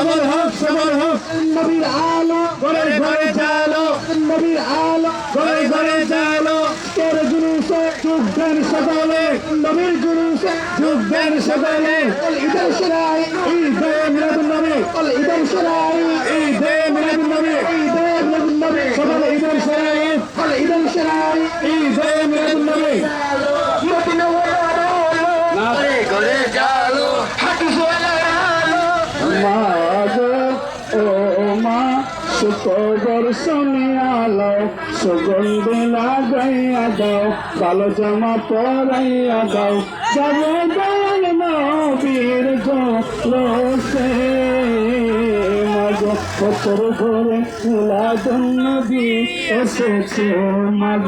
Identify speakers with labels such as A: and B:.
A: সবল হোক সবল হোক
B: নবীর আলো
A: ঘরে ঘরে জালো
B: নবীর আলো
A: ঘরে ঘরে জালো
B: তোর জুলুসে যুদ্ধের সকলে নবীর জুলুসে
A: যুদ্ধের সকলে
B: ঈদের সেরাই
A: ঈদে মিলাদুন নবী
B: ঈদের সেরাই
A: ঈদে মিলাদুন নবী
B: ঈদের নবী
A: সকলে ঈদের সেরা ঈদ
B: ঈদের সেরাই
A: ঈদে মিলাদুন নবী
B: মদিনা ওয়ালা
A: ঘরে ঘরে জালো
B: হাদিস ওয়ালা মা গো ও মা শুকর শুনে আলো সুগন্ধি লাগাইয়া দাও কালো জামা পরাইয়া দাও যাবো দয়াল নবীর জলসে মাগো কতর ঘরে মিলাদুন নবী এসেছে মাগো